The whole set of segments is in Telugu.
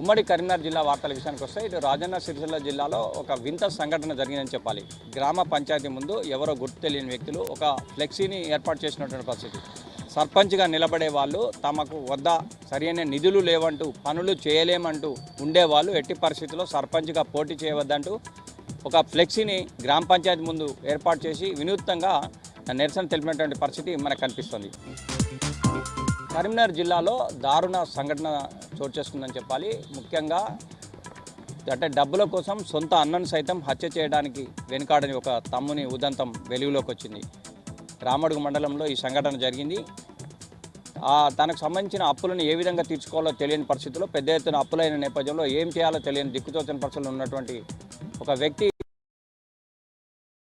ఉమ్మడి కరీంనగర్ జిల్లా వార్తల విషయానికి వస్తే ఇటు రాజన్న సిరిసిల్ల జిల్లాలో ఒక వింత సంఘటన జరిగిందని చెప్పాలి. గ్రామ పంచాయతీ ముందు ఎవరో గుర్తు తెలియని వ్యక్తులు ఒక ఫ్లెక్సీని ఏర్పాటు చేసినటువంటి పరిస్థితి. సర్పంచ్గా నిలబడే వాళ్ళు తమకు వద్ద సరైన నిధులు లేవంటూ, పనులు చేయలేమంటూ ఉండేవాళ్ళు ఎట్టి పరిస్థితుల్లో సర్పంచ్గా పోటీ చేయవద్దంటూ ఒక ఫ్లెక్సీని గ్రామ పంచాయతీ ముందు ఏర్పాటు చేసి వినూత్నంగా నిరసన తెలిపినటువంటి పరిస్థితి మనకు కనిపిస్తుంది. కరీంనగర్ జిల్లాలో దారుణ సంఘటన చోటు చేసుకుందని చెప్పాలి. ముఖ్యంగా అంటే డబ్బుల కోసం సొంత అన్నను సైతం హత్య చేయడానికి వెనుకాడని ఒక తమ్ముని ఉదంతం వెలుగులోకి వచ్చింది. రామడుగు మండలంలో ఈ సంఘటన జరిగింది. తనకు సంబంధించిన అప్పులను ఏ విధంగా తీర్చుకోవాలో తెలియని పరిస్థితుల్లో, పెద్ద ఎత్తున అప్పులైన నేపథ్యంలో ఏం చేయాలో తెలియని దిక్కుతోచని పరిస్థితుల్లో ఉన్నటువంటి ఒక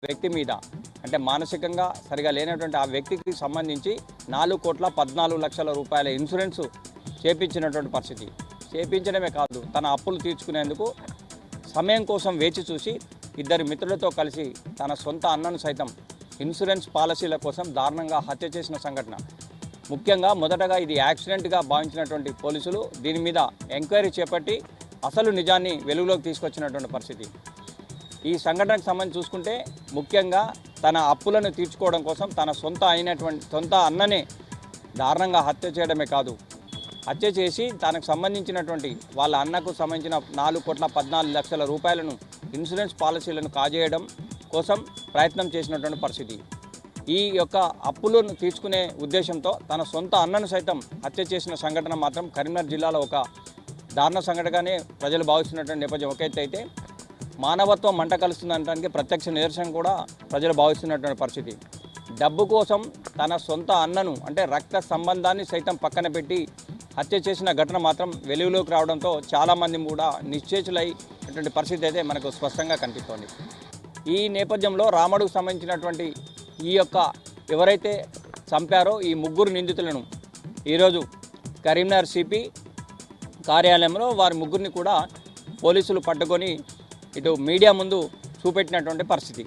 వ్యక్తి మీద అంటే మానసికంగా సరిగా లేనటువంటి ఆ వ్యక్తికి సంబంధించి 4,14,00,000 రూపాయల ఇన్సూరెన్స్ చేపించినటువంటి పరిస్థితి. చేపించడమే కాదు, తన అప్పులు తీర్చుకునేందుకు సమయం కోసం వేచి చూసి ఇద్దరు మిత్రులతో కలిసి తన సొంత అన్నను సైతం ఇన్సూరెన్స్ పాలసీల కోసం దారుణంగా హత్య చేసిన సంఘటన. ముఖ్యంగా మొదటగా ఇది యాక్సిడెంట్గా భావించినటువంటి పోలీసులు దీని మీద ఎంక్వైరీ చేపట్టి అసలు నిజాన్ని వెలుగులోకి తీసుకొచ్చినటువంటి పరిస్థితి. ఈ సంఘటనకు సంబంధించి చూసుకుంటే ముఖ్యంగా తన అప్పులను తీర్చుకోవడం కోసం తన సొంత అన్ననే దారుణంగా హత్య చేయడమే కాదు, హత్య చేసి తనకు సంబంధించినటువంటి వాళ్ళ అన్నకు సంబంధించిన 4,14,00,000 రూపాయలను ఇన్సూరెన్స్ పాలసీలను కాజేయడం కోసం ప్రయత్నం చేసినటువంటి పరిస్థితి. ఈ యొక్క అప్పులను తీర్చుకునే ఉద్దేశంతో తన సొంత అన్నను సైతం హత్య చేసిన సంఘటన మాత్రం కరీంనగర్ జిల్లాలో ఒక దారుణ సంఘటనగానే ప్రజలు భావిస్తున్నటువంటి నేపథ్యం ఒక ఎత్తు అయితే, మానవత్వం మంట కలుస్తుందనడానికి ప్రత్యక్ష నిదర్శనం కూడా ప్రజలు భావిస్తున్నటువంటి పరిస్థితి. డబ్బు కోసం తన సొంత అన్నను అంటే రక్త సంబంధాన్ని సైతం పక్కన పెట్టి హత్య చేసిన ఘటన మాత్రం వెలుగులోకి రావడంతో చాలామంది కూడా నిశ్చేతులైనటువంటి పరిస్థితి అయితే మనకు స్పష్టంగా కనిపిస్తోంది. ఈ నేపథ్యంలో రామడుకు సంబంధించినటువంటి ఈ యొక్క ఎవరైతే చంపారో ఈ ముగ్గురు నిందితులను ఈరోజు కరీంనగర్ సిపి కార్యాలయంలో వారి ముగ్గురిని కూడా పోలీసులు పట్టుకొని ఇటు మీడియా ముందు చూపెట్టినటువంటి పరిస్థితి.